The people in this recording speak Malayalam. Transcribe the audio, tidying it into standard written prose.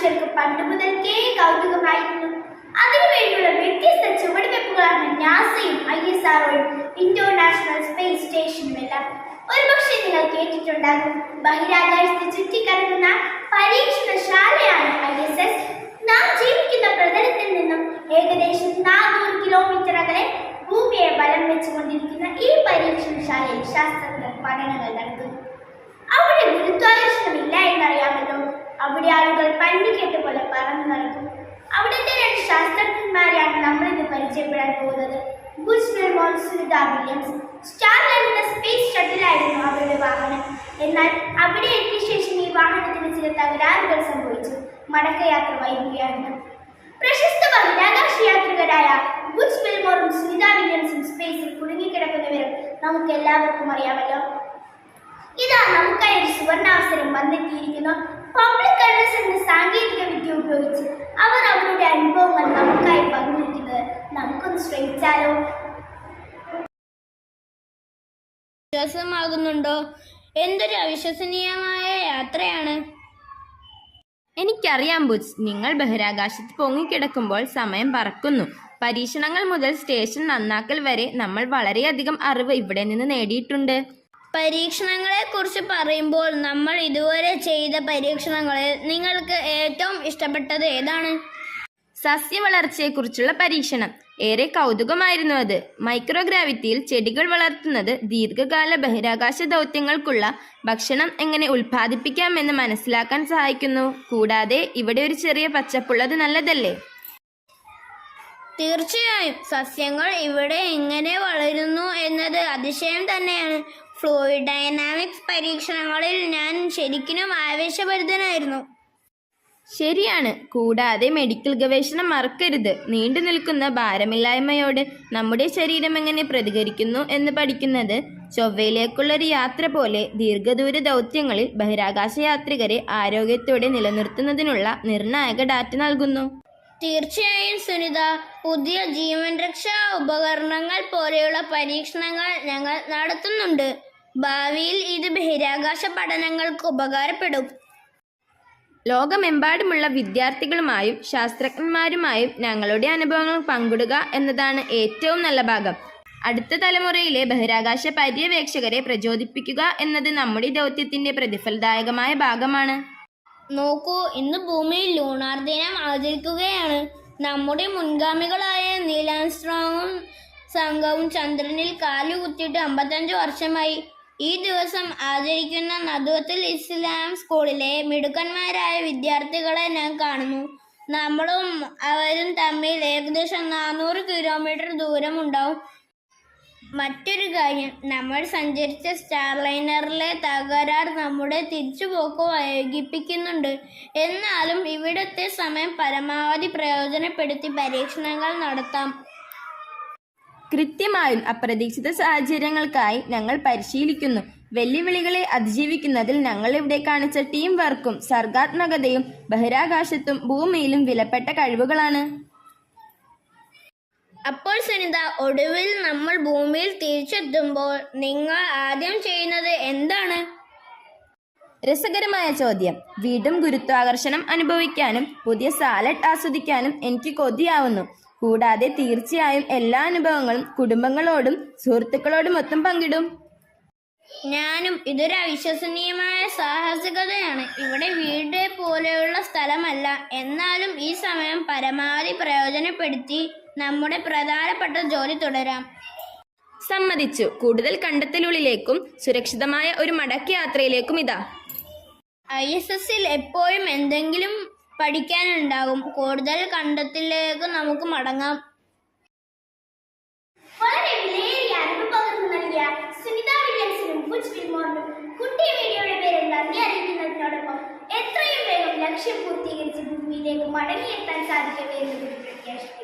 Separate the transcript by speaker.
Speaker 1: മനുഷ്യർക്ക് പണ്ട് മുതൽക്കേ കൗതുകമായിരുന്നു. അതിനുവേണ്ടിയുള്ള വ്യത്യസ്ത ചുവടുവെപ്പുകളാണ് നാസയും ISROയും ഇന്റർനാഷണൽ സ്പേസ് സ്റ്റേഷനുമെല്ലാം. ഒരുപക്ഷെ നിങ്ങൾ കേട്ടിട്ടുണ്ടാകും, ബഹിരാകാശത്ത് ചുറ്റിക്കറങ്ങുന്ന പരീക്ഷണശാലയാണ് ISS. നാം ജീവിക്കുന്ന പ്രതലത്തിൽ നിന്നും ഏകദേശം 400 കിലോമീറ്റർ അകലെ ഭൂമിയെ ബലം വെച്ചുകൊണ്ടിരിക്കുന്ന ഈ പരീക്ഷണശാലയിൽ ശാസ്ത്രജ്ഞർ പഠനങ്ങൾ നടത്തുന്നു. അവിടെ ഗുരുത്വാകർഷണമില്ല എന്നറിയാമല്ലോ. അവിടെ ആളുകൾ പന്നിക്കെട്ട് പോലെ പറന്നു നടക്കും. അവിടുത്തെ 2 ശാസ്ത്രജ്ഞന്മാരെയാണ് നമ്മൾ ഇന്ന് പരിചയപ്പെടാൻ പോകുന്നത്. Butch Wilmore, Sunita Williams. Starliner എന്ന സ്പേസ് ഷട്ടിലായിരുന്നു അവരുടെ വാഹനം. എന്നാൽ അവിടെ എത്തിയ ശേഷം ഈ വാഹനത്തിന് ചില തകരാറുകൾ സംഭവിച്ചു. മടക്കയാത്ര വൈകുകയായിരുന്നു. പ്രശസ്ത ബഹിരാകാശ യാത്രികരായ ബുച്ച് വിൽമോറും സുനിത വില്യംസും സ്പേസിൽ കുടുങ്ങിക്കിടക്കുന്ന വിവരം നമുക്ക് എല്ലാവർക്കും അറിയാമല്ലോ. ഇതാ നമുക്കായി ഒരു സുവർണാവസരം വന്നെത്തിയിരിക്കുന്നു. പബ്ലിക് അഡ്രസ് എന്ന സാങ്കേതിക വിദ്യ ഉപയോഗിച്ച് അവർ അവരുടെ അനുഭവങ്ങൾ നമുക്കായി പങ്കുവയ്ക്കുന്നത് നമുക്കൊന്ന് ശ്രമിച്ചാലോ?
Speaker 2: വിശ്വാസമാകുന്നുണ്ടോ? എന്തൊരു അവിശ്വസനീയമായ യാത്രയാണ്.
Speaker 3: എനിക്കറിയാം ബുച്ച്, നിങ്ങൾ ബഹിരാകാശത്ത് പൊങ്ങിക്കിടക്കുമ്പോൾ സമയം പറക്കുന്നു. പരീക്ഷണങ്ങൾ മുതൽ സ്റ്റേഷൻ നന്നാക്കൽ വരെ നമ്മൾ വളരെയധികം അറിവ് ഇവിടെ നിന്ന് നേടിയിട്ടുണ്ട്.
Speaker 2: പരീക്ഷണങ്ങളെ കുറിച്ച് പറയുമ്പോൾ നമ്മൾ ഇതുവരെ ചെയ്ത പരീക്ഷണങ്ങളിൽ നിങ്ങൾക്ക് ഏറ്റവും ഇഷ്ടപ്പെട്ടത് ഏതാണ്?
Speaker 3: സസ്യവളർച്ചയെക്കുറിച്ചുള്ള പരീക്ഷണം ഏറെ കൗതുകമായിരുന്നു. അത് മൈക്രോഗ്രാവിറ്റിയിൽ ചെടികൾ വളർത്തുന്നത് ദീർഘകാല ബഹിരാകാശ ദൗത്യങ്ങൾക്കുള്ള ഭക്ഷണം എങ്ങനെ ഉൽപ്പാദിപ്പിക്കാമെന്ന് മനസ്സിലാക്കാൻ സഹായിക്കുന്നു. കൂടാതെ ഇവിടെ ഒരു ചെറിയ പച്ചപ്പുള്ളത് നല്ലതല്ലേ?
Speaker 2: തീർച്ചയായും. സസ്യങ്ങൾ ഇവിടെ എങ്ങനെ വളരുന്നു എന്നത് അതിശയം തന്നെയാണ്. ഫ്ലൂയിഡ് ഡൈനാമിക്സ് പരീക്ഷണങ്ങളിൽ ഞാൻ ശരിക്കും ആവേശഭരിതനായിരുന്നു.
Speaker 3: ശരിയാണ്. കൂടാതെ മെഡിക്കൽ ഗവേഷണം മറക്കരുത്. നീണ്ടു നിൽക്കുന്ന ഭാരമില്ലായ്മയോട് നമ്മുടെ ശരീരം എങ്ങനെ പ്രതികരിക്കുന്നു എന്ന് പഠിക്കുന്നത് ചൊവ്വയിലേക്കുള്ളൊരു യാത്ര പോലെ ദീർഘദൂര ദൗത്യങ്ങളിൽ ബഹിരാകാശ യാത്രികരെ ആരോഗ്യത്തോടെ നിലനിർത്തുന്നതിനുള്ള നിർണായക ഡാറ്റ നൽകുന്നു.
Speaker 2: തീർച്ചയായും സുനിത. പുതിയ ജീവൻ രക്ഷാ ഉപകരണങ്ങൾ പോലെയുള്ള പരീക്ഷണങ്ങൾ ഞങ്ങൾ നടത്തുന്നുണ്ട്. ഭാവിയിൽ ഇത് ബഹിരാകാശ പഠനങ്ങൾക്ക് ഉപകാരപ്പെടും.
Speaker 3: ലോകമെമ്പാടുമുള്ള വിദ്യാർത്ഥികളുമായും ശാസ്ത്രജ്ഞന്മാരുമായും ഞങ്ങളുടെ അനുഭവങ്ങൾ പങ്കിടുക എന്നതാണ് ഏറ്റവും നല്ല ഭാഗം. അടുത്ത തലമുറയിലെ ബഹിരാകാശ പര്യവേക്ഷകരെ പ്രചോദിപ്പിക്കുക എന്നത് നമ്മുടെ ദൗത്യത്തിന്റെ പ്രതിഫലദായകമായ ഭാഗമാണ്.
Speaker 2: നോക്കൂ, ഇന്ന് ഭൂമിയിൽ ലൂണാർ ദിനം ആചരിക്കുകയാണ്. നമ്മുടെ മുൻഗാമികളായ നീൽ ആംസ്ട്രോങ്ങും സംഘവും ചന്ദ്രനിൽ കാലുകുത്തിയിട്ട് 55 വർഷമായി. ഈ ദിവസം ആചരിക്കുന്ന നദ്വത്തുൽ ഇസ്ലാം സ്കൂളിലെ മിടുക്കന്മാരായ വിദ്യാർത്ഥികളെ ഞാൻ കാണുന്നു. നമ്മളും അവരും തമ്മിൽ ഏകദേശം 400 കിലോമീറ്റർ ദൂരമുണ്ടാവും. മറ്റൊരു കാര്യം, നമ്മൾ സഞ്ചരിച്ച സ്റ്റാർലൈനറിലെ തകരാർ നമ്മുടെ തിരിച്ചുപോക്ക് വൈകിപ്പിക്കുന്നുണ്ട്. എന്നാലും ഇവിടുത്തെ സമയം പരമാവധി പ്രയോജനപ്പെടുത്തി പരീക്ഷണങ്ങൾ നടത്താം.
Speaker 3: കൃത്യമായും അപ്രതീക്ഷിത സാഹചര്യങ്ങൾക്കായി ഞങ്ങൾ പരിശീലിക്കുന്നു. വെല്ലുവിളികളെ അതിജീവിക്കുന്നതിൽ ഞങ്ങൾ ഇവിടെ കാണിച്ച ടീം വർക്കും സർഗാത്മകതയും ബഹിരാകാശത്തും ഭൂമിയിലും വിലപ്പെട്ട കഴിവുകളാണ്.
Speaker 2: അപ്പോൾ സുനിത, ഒടുവിൽ നമ്മൾ ഭൂമിയിൽ തിരിച്ചെത്തുമ്പോൾ നിങ്ങൾ ആദ്യം ചെയ്യുന്നത് എന്താണ്?
Speaker 3: രസകരമായ ചോദ്യം. വീണ്ടും ഗുരുത്വാകർഷണം അനുഭവിക്കാനും പുതിയ സാലഡ് ആസ്വദിക്കാനും എനിക്ക് കൊതിയാവുന്നു. കൂടാതെ തീർച്ചയായും എല്ലാ അനുഭവങ്ങളും കുടുംബങ്ങളോടും സുഹൃത്തുക്കളോടും മൊത്തം പങ്കിടും.
Speaker 2: ഞാനും. ഇതൊരു അവിശ്വസനീയമായ സാഹസികതയാണ്. ഇവിടെ വീട് പോലെയുള്ള സ്ഥലമല്ല. എന്നാലും ഈ സമയം പരമാവധി പ്രയോജനപ്പെടുത്തി നമ്മുടെ പ്രധാനപ്പെട്ട ജോലി തുടരാം.
Speaker 3: സമ്മതിച്ചു. കൂടുതൽ കണ്ടെത്തലുകളിലേക്കും സുരക്ഷിതമായ ഒരു മടക്കയാത്രയിലേക്കും ഇതാ.
Speaker 2: ISSൽ എപ്പോഴും എന്തെങ്കിലും പഠിക്കാനുണ്ടാകും. കൂടുതൽ കണ്ടെത്തലിലേക്ക് നമുക്ക് മടങ്ങാം.
Speaker 1: വളരെ വിലയേറിയ അനുഭവം പകർന്നു നൽകിയ സുനിത വില്യംസിനും ബുച്ച് വിൽമോറിനും കുട്ടി വീഡിയോയുടെ പേരിൽ നന്ദി അറിയിക്കുന്നതിനോടൊപ്പം എത്രയും വേഗം ലക്ഷ്യം പൂർത്തീകരിച്ച് ഭൂമിയിലേക്ക് മടങ്ങിയെത്താൻ സാധിക്കട്ടെ എന്ന് പ്രത്യാശിക്കുന്നു.